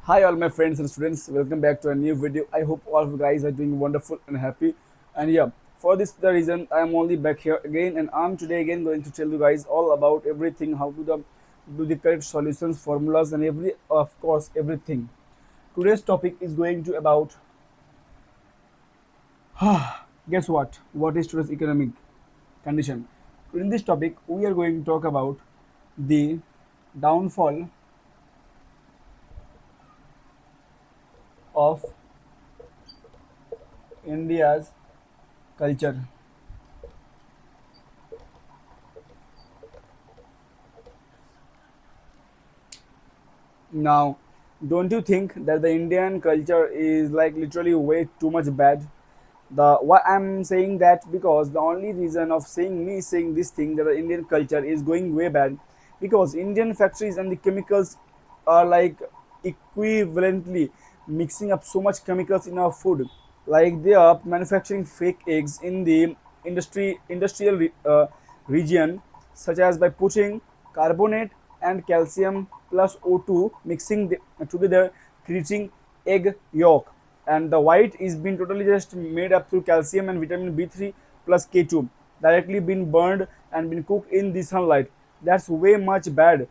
Hi all my friends and students, welcome back to a new video. I hope all of you guys are doing wonderful and happy. And yeah, for this the reason I am only back here again, and I'm today again going to tell you guys all about everything, how to do the correct solutions, formulas, and every of course everything. Today's topic is going to about guess what? What is today's economic condition? In this topic, we are going to talk about the downfall of India's culture. Now, don't you think that the Indian culture is like literally way too much bad? The why I'm saying that because the only reason of saying this thing that the Indian culture is going way bad because Indian factories and the chemicals are like equivalently mixing up so much chemicals in our food. Like they are manufacturing fake eggs in the region, such as by putting carbonate and calcium plus O2 mixing together, creating egg yolk, and the white is being totally just made up through calcium and vitamin B3 plus K2 directly been burned and been cooked in the sunlight. That's way much bad.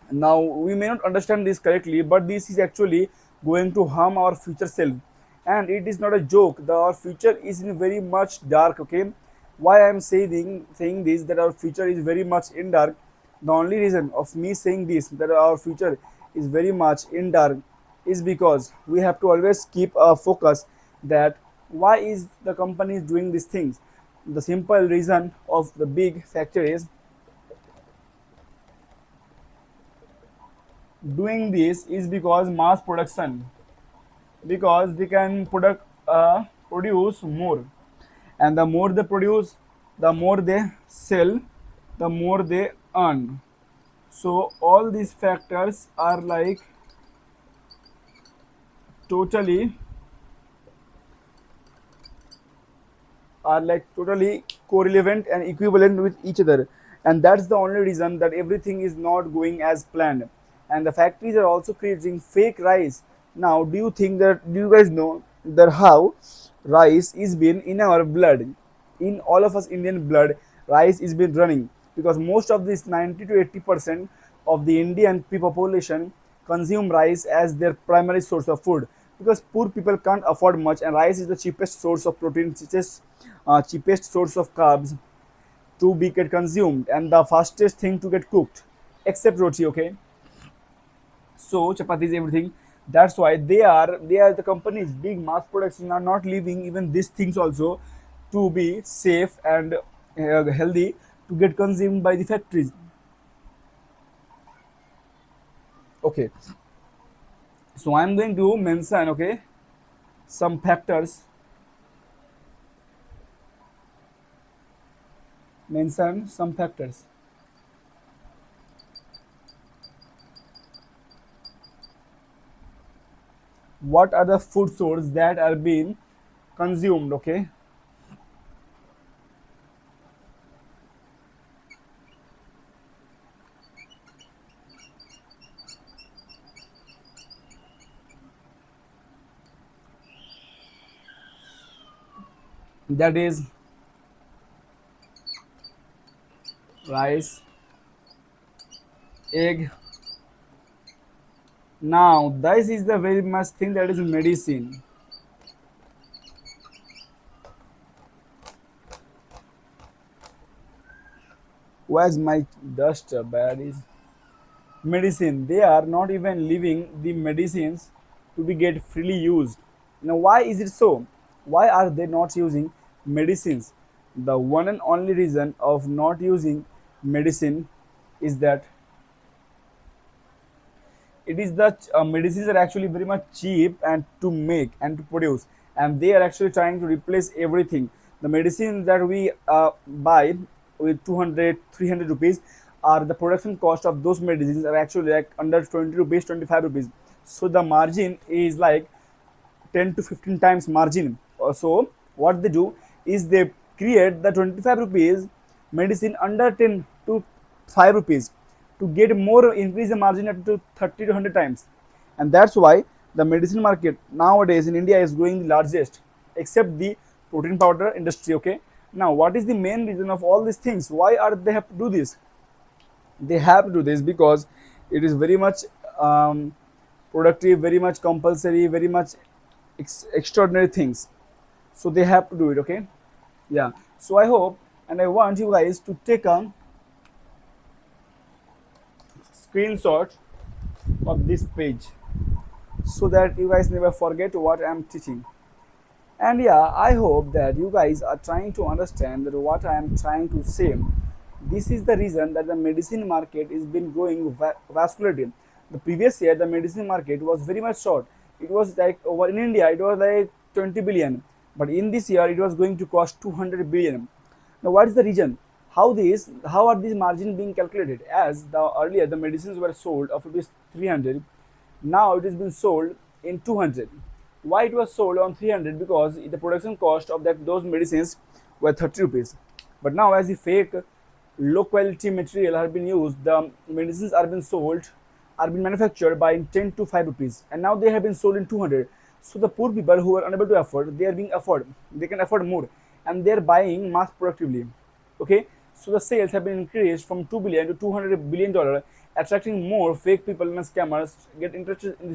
Now we may not understand this correctly, but this is actually going to harm our future self, and it is not a joke. Our future is in very much dark. Okay, why I am saying this, that our future is very much in dark. The only reason of me saying this, that our future is very much in dark, is because we have to always keep a focus that why is the company doing these things. The simple reason of the big factor is doing this is because mass production, because they can produce more, and the more they produce, the more they sell, the more they earn. So all these factors totally totally correlevant and equivalent with each other, and that's the only reason that everything is not going as planned. And the factories are also creating fake rice. Now do you guys know that how rice is been in our blood, in all of us Indian blood? Rice is been running because most of this 90 to 80% of the Indian population consume rice as their primary source of food, because poor people can't afford much, and rice is the cheapest source of protein, cheapest source of carbs to be get consumed, and the fastest thing to get cooked, except roti. Okay, so chapati is everything. That's why they are the companies big mass production are not leaving even these things also to be safe and healthy to get consumed by the factories. Okay, so I'm going to mention, okay, some factors, mention some factors. What are the food sources that are being consumed? Okay, that is rice, egg. Now this is the very much thing that is medicine. Where's my dust bad is medicine. They are not even leaving the medicines to be get freely used. Now why is it so? Why are they not using medicines? The one and only reason of not using medicine is that it is the medicines are actually very much cheap and to make and to produce, and they are actually trying to replace everything. The medicine that we buy with 200, 300 rupees, are the production cost of those medicines are actually like under 20 rupees, 25 rupees. So the margin is like 10 to 15 times margin. So what they do is they create the 25 rupees medicine under 10 to 5 rupees to get more increase the margin up to 30 to 100 times. and that's why the medicine market nowadays in India is growing the largest, except the protein powder industry. Okay, now what is the main reason of all these things? Why are they have to do this? They have to do this because it is very much um, productive, very much compulsory, very much extraordinary things. So they have to do it. Okay, yeah. So I hope and I want you guys to take a screenshot of this page so that you guys never forget what I'm teaching. And yeah, I hope that you guys are trying to understand that what I am trying to say. This is the reason that the medicine market is been growing vascularly. The previous year, the medicine market was very much short. It was like over in India, it was like 20 billion, but in this year, it was going to cost 200 billion. Now, what is the reason? How are these margins being calculated? As the earlier the medicines were sold of rupees 300, now it has been sold in 200. Why it was sold on 300? Because the production cost of those medicines were 30 rupees. But now, as the fake low quality material have been used, the medicines are being manufactured by 10 to 5 rupees, and now they have been sold in 200. So the poor people who are unable to afford, they can afford more, and they are buying mass productively. Okay, so the sales have been increased from 2 billion to 200 billion dollar, attracting more fake people and scammers get interested in this